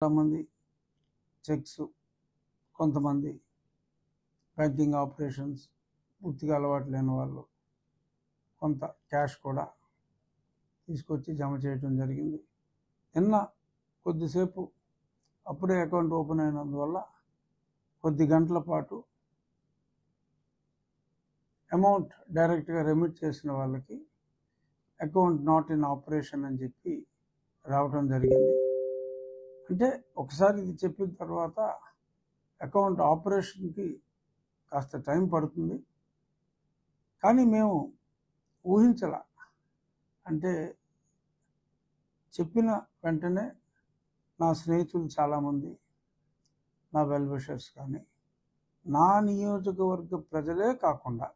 చాలామంది చెక్స్, కొంతమంది banking operations పూర్తిగా అలవాటు లేని వాళ్ళు కొంత క్యాష్ కూడా తీసుకొచ్చి జమ చేయడం జరిగింది. నిన్న కొద్దిసేపు అప్పుడే అకౌంట్ ఓపెన్ అయినందువల్ల కొద్ది గంటల పాటు అమౌంట్ డైరెక్ట్గా రెమిట్ చేసిన వాళ్ళకి అకౌంట్ నాట్ ఇన్ ఆపరేషన్ అని చెప్పి రావడం జరిగింది. అంటే ఒకసారి ఇది చెప్పిన తర్వాత అకౌంట్ ఆపరేషన్కి కాస్త టైం పడుతుంది. కానీ మేము ఊహించాల, అంటే చెప్పిన వెంటనే నా స్నేహితులు చాలామంది, నా వెల్ విషర్స్ కానీ, నా నియోజకవర్గ ప్రజలే కాకుండా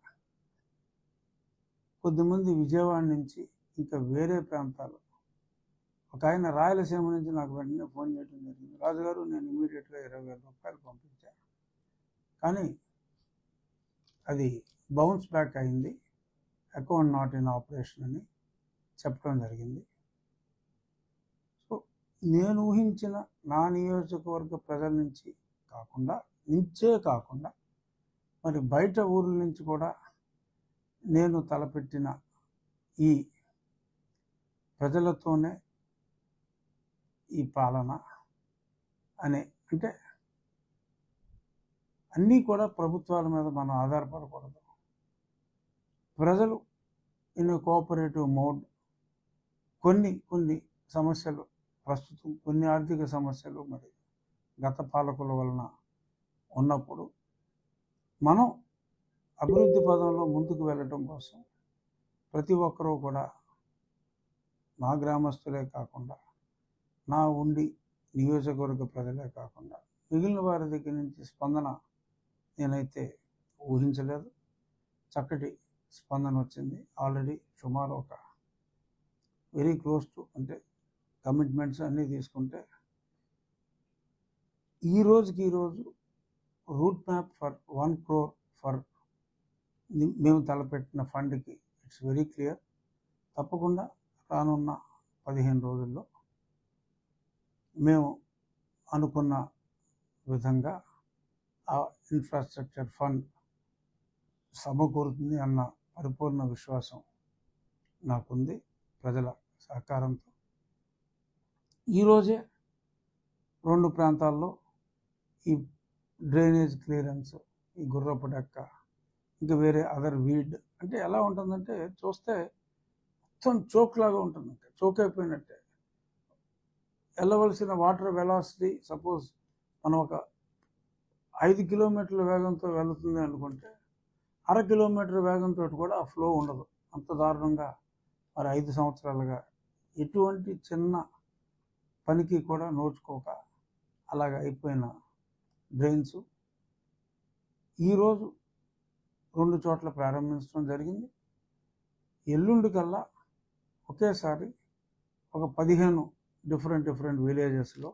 కొద్దిమంది విజయవాడ నుంచి ఇంకా వేరే ప్రాంతాలు, ఒక ఆయన రాయలసీమ నుంచి నాకు వెంటనే ఫోన్ చేయడం జరిగింది. రాజుగారు, నేను ఇమీడియట్గా 20,000 రూపాయలు పంపించాను, కానీ అది బౌన్స్ బ్యాక్ అయింది, అకౌంట్ నాట్ ఇన్ ఆపరేషన్ అని చెప్పడం జరిగింది. సో నేను ఊహించిన నా నియోజకవర్గ ప్రజల నుంచి కాకుండా మరి బయట ఊర్ల నుంచి కూడా నేను తలపెట్టిన ఈ ప్రజలతోనే ఈ పాలన అనే, అంటే అన్నీ కూడా ప్రభుత్వాల మీద మనం ఆధారపడకూడదు. ప్రజలు ఇన్ కోఆపరేటివ్ మోడ్ కొన్ని సమస్యలు, ప్రస్తుతం కొన్ని ఆర్థిక సమస్యలు మరి గత పాలకుల వలన ఉన్నప్పుడు మనం అభివృద్ధి పదంలో ముందుకు వెళ్ళడం కోసం ప్రతి ఒక్కరూ కూడా, నా గ్రామస్తులే కాకుండా, నా ఉండి నియోజకవర్గ ప్రజలే కాకుండా మిగిలిన వారి దగ్గర నుంచి స్పందన నేనైతే ఊహించలేదు. చక్కటి స్పందన వచ్చింది. ఆల్రెడీ సుమారు ఒక వెరీ క్లోజ్ టు, అంటే కమిట్మెంట్స్ అన్నీ తీసుకుంటే ఈరోజు route map for 1 crore for మేము తలపెట్టిన ఫండ్కి ఇట్స్ వెరీ క్లియర్. తప్పకుండా రానున్న 15 రోజుల్లో మేము అనుకున్న విధంగా ఆ ఇన్ఫ్రాస్ట్రక్చర్ ఫండ్ సమకూరుతుంది అన్న పరిపూర్ణ విశ్వాసం నాకుంది, ప్రజల సహకారంతో. ఈరోజే 2 ప్రాంతాల్లో ఈ డ్రైనేజ్ క్లియరెన్స్, ఈ గుర్రపు డెక్క, ఇంకా వేరే అదర్ వీడ్, అంటే ఎలా ఉంటుందంటే చూస్తే మొత్తం చోక్ లాగా ఉంటుందంటే, చోక్ అయిపోయినట్టే. వెళ్ళవలసిన వాటర్ వెలాసిటీ సపోజ్ మనం ఒక 5 కిలోమీటర్ల వేగంతో వెళుతుంది అనుకుంటే 1/2 కిలోమీటర్ వేగంతో కూడా ఆ ఫ్లో ఉండదు. అంత దారుణంగా మరి 5 సంవత్సరాలుగా ఎటువంటి చిన్న పనికి కూడా నోచుకోక అలాగ అయిపోయిన డ్రైన్స్ ఈరోజు 2 చోట్ల ప్రారంభించడం జరిగింది. ఎల్లుండి కల్లా ఒకేసారి ఒక 15 డిఫరెంట్ విలేజెస్లో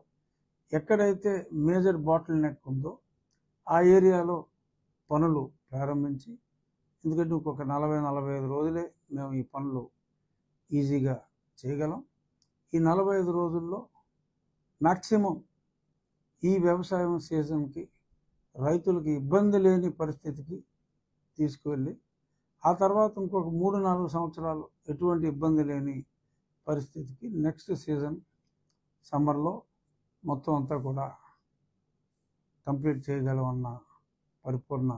ఎక్కడైతే మేజర్ బాటిల్ నెక్ ఉందో ఆ ఏరియాలో పనులు ప్రారంభించి, ఎందుకంటే ఇంకొక 40-45 రోజులే మేము ఈ పనులు ఈజీగా చేయగలం. ఈ 45 రోజుల్లో మ్యాక్సిమం ఈ వ్యవసాయం సీజన్కి రైతులకి ఇబ్బంది లేని పరిస్థితికి తీసుకువెళ్ళి, ఆ తర్వాత ఇంకొక 3-4 సంవత్సరాలు ఎటువంటి ఇబ్బంది లేని పరిస్థితికి నెక్స్ట్ సీజన్ సమ్మర్లో మొత్తం అంతా కూడా కంప్లీట్ చేయగలమన్న పరిపూర్ణ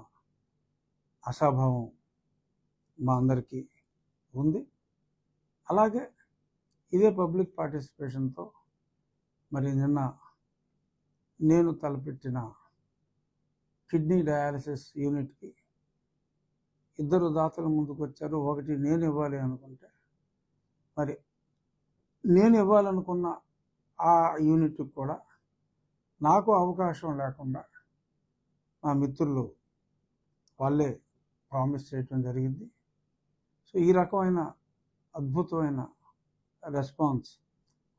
ఆశాభావం మా అందరికీ ఉంది. అలాగే ఇదే పబ్లిక్ పార్టిసిపేషన్తో మరి నిన్న నేను తలపెట్టిన కిడ్నీ డయాలసిస్ యూనిట్కి 2 దాతలు ముందుకు వచ్చారు. ఒకటి నేను ఇవ్వాలి అనుకుంటే, మరి నేను ఇవ్వాలనుకున్న ఆ యూనిట్కి కూడా నాకు అవకాశం లేకుండా మా మిత్రులు వాళ్ళే ప్రామిస్ చేయటం జరిగింది. సో ఈ రకమైన అద్భుతమైన రెస్పాన్స్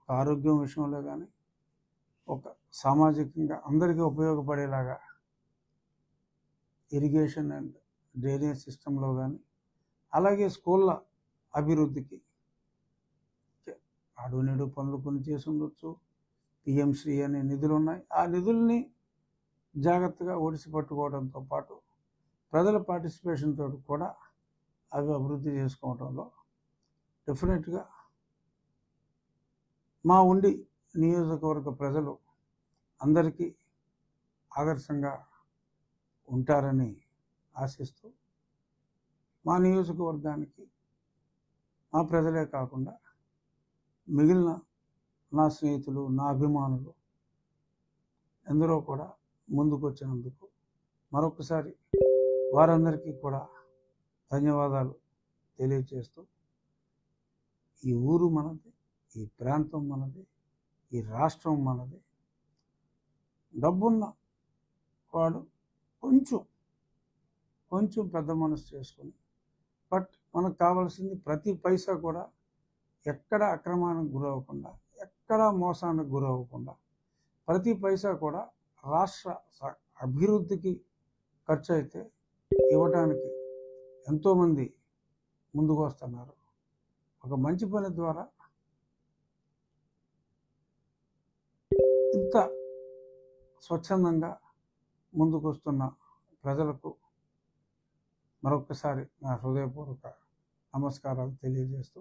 ఆరోగ్యం విషయంలో కానీ, ఒక సామాజికంగా అందరికీ ఉపయోగపడేలాగా ఇరిగేషన్ అండ్ డ్రైనేజ్ సిస్టంలో కానీ, అలాగే స్కూళ్ళ అభివృద్ధికి నాడు నేడు పనులు కొన్ని చేసి ఉండొచ్చు, పిఎంశ్రీ అనే నిధులు ఉన్నాయి. ఆ నిధుల్ని జాగ్రత్తగా ఒడిసి పట్టుకోవడంతో పాటు ప్రజల పార్టిసిపేషన్ తోటి కూడా అవి అభివృద్ధి చేసుకోవడంలో డెఫినెట్గా మా ఉండి నియోజకవర్గ ప్రజలు అందరికీ ఆదర్శంగా ఉంటారని ఆశిస్తూ మా నియోజకవర్గానికి మా ప్రజలే కాకుండా మిగిలిన నా స్నేహితులు, నా అభిమానులు ఎందరో కూడా ముందుకు వచ్చినందుకు మరొకసారి వారందరికీ కూడా ధన్యవాదాలు తెలియజేస్తూ, ఈ ఊరు మనది, ఈ ప్రాంతం మనది, ఈ రాష్ట్రం మనది. డబ్బున్న వాడు కొంచెం పెద్ద మనసు చేసుకొని, బట్ మనకు కావాల్సింది ప్రతి పైసా కూడా ఎక్కడ అక్రమానికి గురవ్వకుండా, ఎక్కడ మోసానికి గురవ్వకుండా, ప్రతి పైసా కూడా రాష్ట్ర అభివృద్ధికి ఖర్చు అయితే ఇవ్వడానికి ఎంతోమంది ముందుకు వస్తున్నారు. ఒక మంచి పని ద్వారా ఇంత స్వచ్ఛందంగా ముందుకు వస్తున్న ప్రజలకు మరొకసారి నా హృదయపూర్వక నమస్కారాలు తెలియజేస్తూ